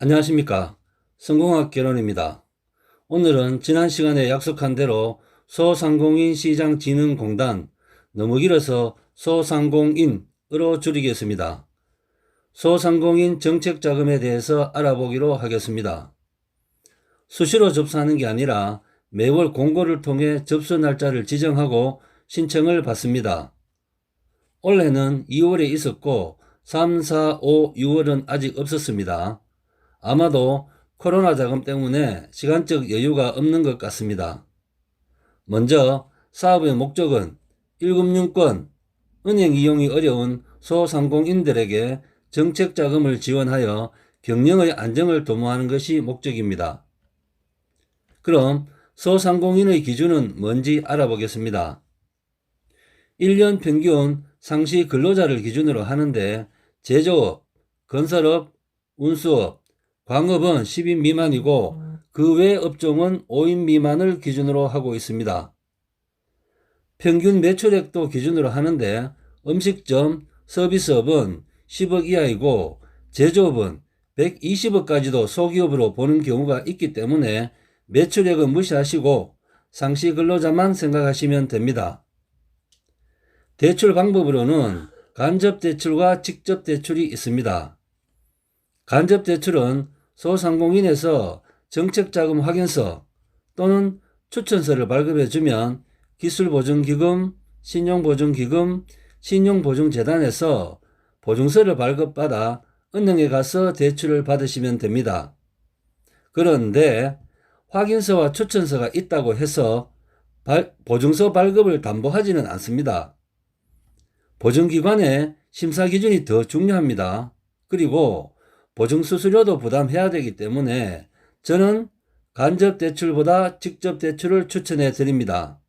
안녕하십니까. 성공학 개론입니다. 오늘은 지난 시간에 약속한 대로 소상공인 시장진흥공단, 너무 길어서 소상공인으로 줄이겠습니다. 소상공인 정책자금에 대해서 알아보기로 하겠습니다. 수시로 접수하는 게 아니라 매월 공고를 통해 접수 날짜를 지정하고 신청을 받습니다. 올해는 2월에 있었고 3, 4, 5, 6월은 아직 없었습니다. 아마도 코로나 자금 때문에 시간적 여유가 없는 것 같습니다. 먼저 사업의 목적은 1금융권, 은행 이용이 어려운 소상공인들에게 정책자금을 지원하여 경영의 안정을 도모하는 것이 목적입니다. 그럼 소상공인의 기준은 뭔지 알아보겠습니다. 1년 평균 상시 근로자를 기준으로 하는데 제조업, 건설업, 운수업, 광업은 10인 미만이고 그 외 업종은 5인 미만을 기준으로 하고 있습니다. 평균 매출액도 기준으로 하는데 음식점, 서비스업은 10억 이하이고 제조업은 120억까지도 소기업으로 보는 경우가 있기 때문에 매출액은 무시하시고 상시 근로자만 생각하시면 됩니다. 대출 방법으로는 간접대출과 직접대출이 있습니다. 간접대출은 소상공인에서 정책자금 확인서 또는 추천서를 발급해주면 기술보증기금, 신용보증기금, 신용보증재단에서 보증서를 발급받아 은행에 가서 대출을 받으시면 됩니다. 그런데 확인서와 추천서가 있다고 해서 보증서 발급을 담보하지는 않습니다. 보증기관의 심사 기준이 더 중요합니다. 그리고 보증수수료도 부담해야 되기 때문에 저는 간접대출보다 직접대출을 추천해 드립니다.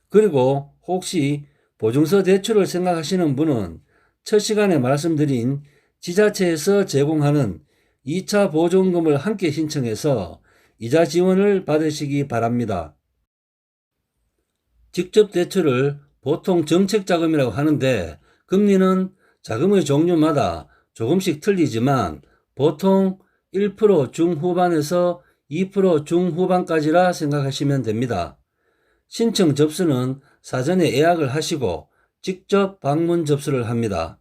그리고 혹시 보증서 대출을 생각하시는 분은 첫 시간에 말씀드린 지자체에서 제공하는 2차 보증금을 함께 신청해서 이자 지원을 받으시기 바랍니다. 직접대출을 보통 정책자금이라고 하는데 금리는 자금의 종류마다 조금씩 틀리지만 보통 1% 중후반에서 2% 중후반까지라 생각하시면 됩니다. 신청 접수는 사전에 예약을 하시고 직접 방문 접수를 합니다.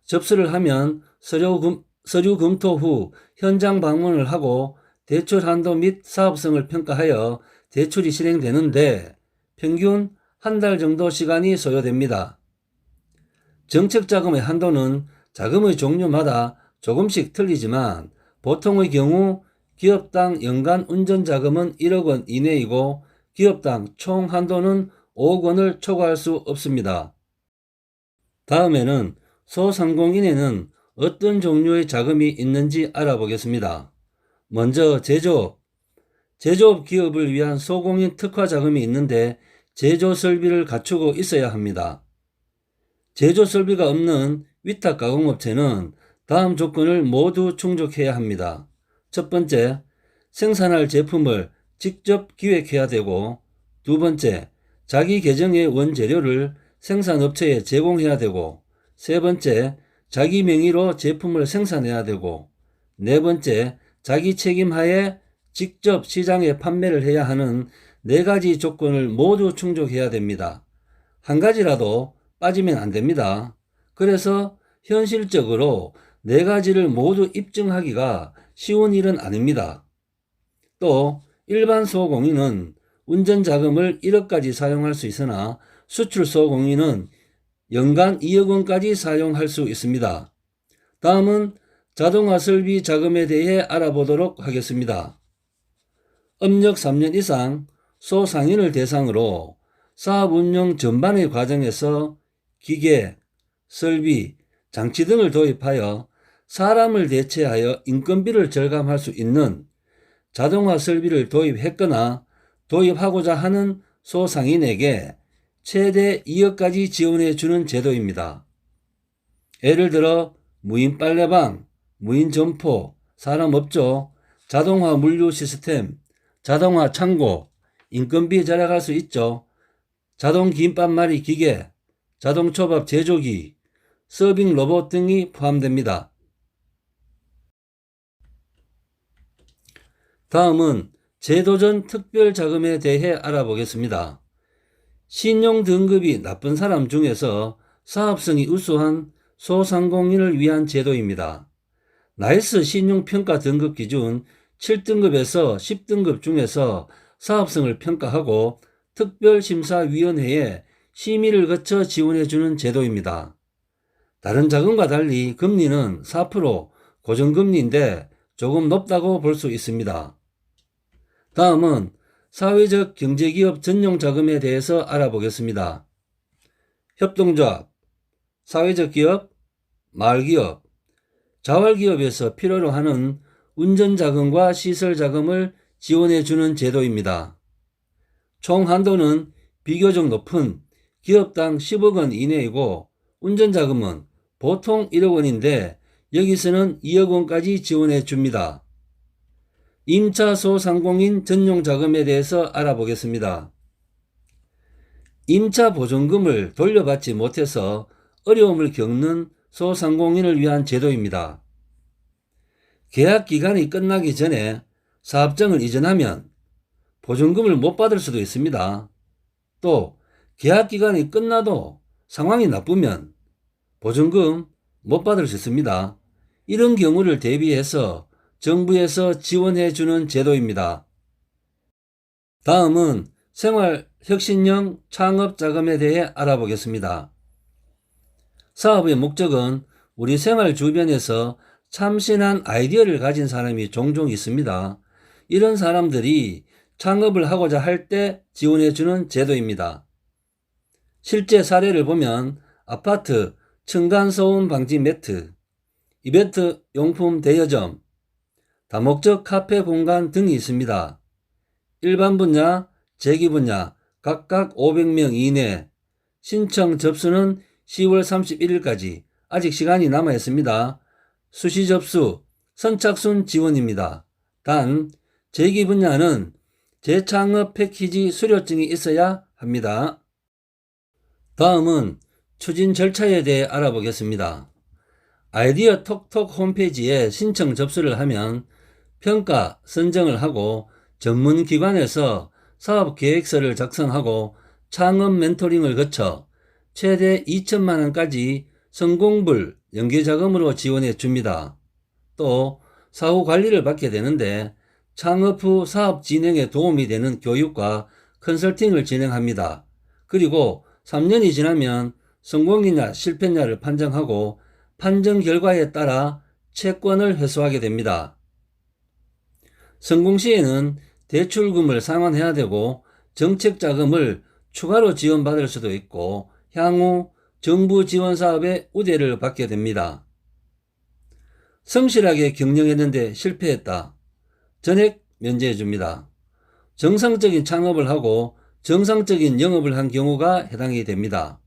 접수를 하면 서류 검토 후 현장 방문을 하고 대출 한도 및 사업성을 평가하여 대출이 실행되는데 평균 한 달 정도 시간이 소요됩니다. 정책자금의 한도는 자금의 종류마다 조금씩 틀리지만 보통의 경우 기업당 연간 운전자금은 1억 원 이내이고 기업당 총 한도는 5억 원을 초과할 수 없습니다. 다음에는 소상공인에는 어떤 종류의 자금이 있는지 알아보겠습니다. 먼저 제조업 기업을 위한 소공인 특화 자금이 있는데 제조 설비를 갖추고 있어야 합니다. 제조 설비가 없는 위탁 가공업체는 다음 조건을 모두 충족해야 합니다. 첫 번째, 생산할 제품을 직접 기획해야 되고, 두 번째, 자기 계정의 원재료를 생산업체에 제공해야 되고, 세 번째, 자기 명의로 제품을 생산해야 되고, 네 번째, 자기 책임하에 직접 시장에 판매를 해야 하는 네 가지 조건을 모두 충족해야 됩니다. 한 가지라도 빠지면 안 됩니다. 그래서 현실적으로 네 가지를 모두 입증하기가 쉬운 일은 아닙니다. 또 일반 소공인은 운전자금을 1억까지 사용할 수 있으나 수출 소공인은 연간 2억 원까지 사용할 수 있습니다. 다음은 자동화 설비 자금에 대해 알아보도록 하겠습니다. 업력 3년 이상 소상인을 대상으로 사업 운영 전반의 과정에서 기계, 설비, 장치 등을 도입하여 사람을 대체하여 인건비를 절감할 수 있는 자동화 설비를 도입했거나 도입하고자 하는 소상인에게 최대 2억까지 지원해 주는 제도입니다. 예를 들어 무인 빨래방, 무인 점포, 산업업조, 자동화 물류 시스템, 자동화 창고, 인건비 절약할 수 있죠. 자동 김밥 말이 기계, 자동 초밥 제조기, 서빙 로봇 등이 포함됩니다. 다음은 제도전 특별자금에 대해 알아보겠습니다. 신용 등급이 나쁜 사람 중에서 사업성이 우수한 소상공인을 위한 제도입니다. 나이스 신용평가 등급 기준 7등급에서 10등급 중에서 사업성을 평가하고 특별심사위원회에 심의를 거쳐 지원해주는 제도입니다. 다른 자금과 달리 금리는 4% 고정금리인데 조금 높다고 볼 수 있습니다. 다음은 사회적 경제기업 전용자금에 대해서 알아보겠습니다. 협동조합, 사회적 기업, 마을기업, 자활기업에서 필요로 하는 운전자금과 시설자금을 지원해주는 제도입니다. 총 한도는 비교적 높은 기업당 10억 원 이내이고 운전자금은 보통 1억 원인데 여기서는 2억 원까지 지원해 줍니다. 임차 소상공인 전용자금에 대해서 알아보겠습니다. 임차 보증금을 돌려받지 못해서 어려움을 겪는 소상공인을 위한 제도입니다. 계약 기간이 끝나기 전에 사업장을 이전하면 보증금을 못 받을 수도 있습니다. 또 계약 기간이 끝나도 상황이 나쁘면 보증금 못 받을 수 있습니다. 이런 경우를 대비해서 정부에서 지원해주는 제도입니다. 다음은 생활혁신형 창업자금에 대해 알아보겠습니다. 사업의 목적은 우리 생활 주변에서 참신한 아이디어를 가진 사람이 종종 있습니다. 이런 사람들이 창업을 하고자 할 때 지원해주는 제도입니다. 실제 사례를 보면 아파트 층간소음 방지 매트, 이벤트 용품 대여점, 다목적 카페 공간 등이 있습니다. 일반 분야, 재기 분야 각각 500명 이내, 신청 접수는 10월 31일까지 아직 시간이 남아 있습니다. 수시 접수, 선착순 지원입니다. 단 재기 분야는 재창업 패키지 수료증이 있어야 합니다. 다음은 추진 절차에 대해 알아보겠습니다. 아이디어 톡톡 홈페이지에 신청 접수를 하면 평가, 선정을 하고 전문기관에서 사업계획서를 작성하고 창업 멘토링을 거쳐 최대 2천만 원까지 성공불 연계자금으로 지원해 줍니다. 또 사후 관리를 받게 되는데 창업 후 사업 진행에 도움이 되는 교육과 컨설팅을 진행합니다. 그리고 3년이 지나면 성공이냐 실패냐를 판정하고 판정 결과에 따라 채권을 회수하게 됩니다. 성공 시에는 대출금을 상환해야 되고 정책자금을 추가로 지원받을 수도 있고 향후 정부 지원 사업의 우대를 받게 됩니다. 성실하게 경영했는데 실패했다. 전액 면제해 줍니다. 정상적인 창업을 하고 정상적인 영업을 한 경우가 해당이 됩니다.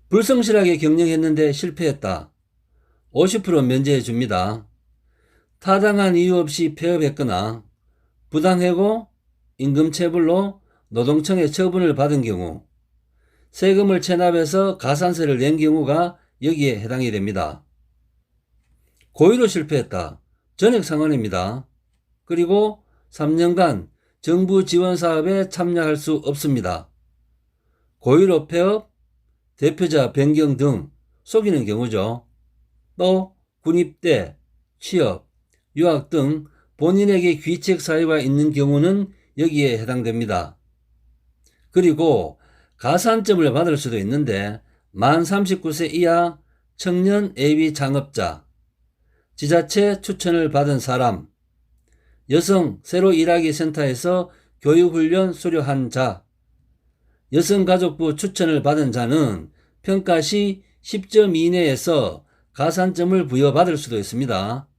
불성실하게 경영했는데 실패했다. 50% 면제해 줍니다. 타당한 이유 없이 폐업했거나 부당해고 임금체불로 노동청에 처분을 받은 경우, 세금을 체납해서 가산세를 낸 경우가 여기에 해당이 됩니다. 고의로 실패했다. 전액 상환입니다. 그리고 3년간 정부 지원 사업에 참여할 수 없습니다. 고의로 폐업, 대표자 변경 등 속이는 경우죠. 또 군입대, 취업, 유학 등 본인에게 귀책 사유가 있는 경우는 여기에 해당됩니다. 그리고 가산점을 받을 수도 있는데 만 39세 이하 청년 AV 창업자, 지자체 추천을 받은 사람, 여성 새로 일하기 센터에서 교육훈련 수료한 자, 여성가족부 추천을 받은 자는 평가 시 10점 이내에서 가산점을 부여받을 수도 있습니다.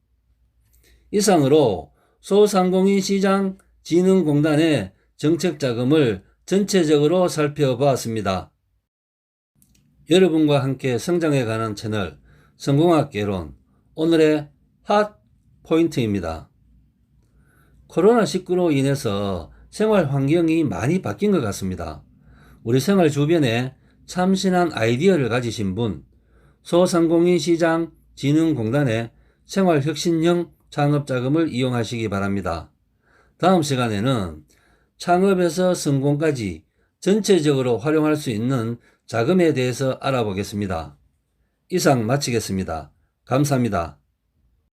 이상으로 소상공인 시장 진흥공단의 정책자금을 전체적으로 살펴보았습니다. 여러분과 함께 성장에 관한 채널 성공학 개론, 오늘의 핫 포인트입니다. 코로나19로 인해서 생활 환경이 많이 바뀐 것 같습니다. 우리 생활 주변에 참신한 아이디어를 가지신 분, 소상공인 시장 진흥공단의 생활혁신형 창업자금을 이용하시기 바랍니다. 다음 시간에는 창업에서 성공까지 전체적으로 활용할 수 있는 자금에 대해서 알아보겠습니다. 이상 마치겠습니다. 감사합니다.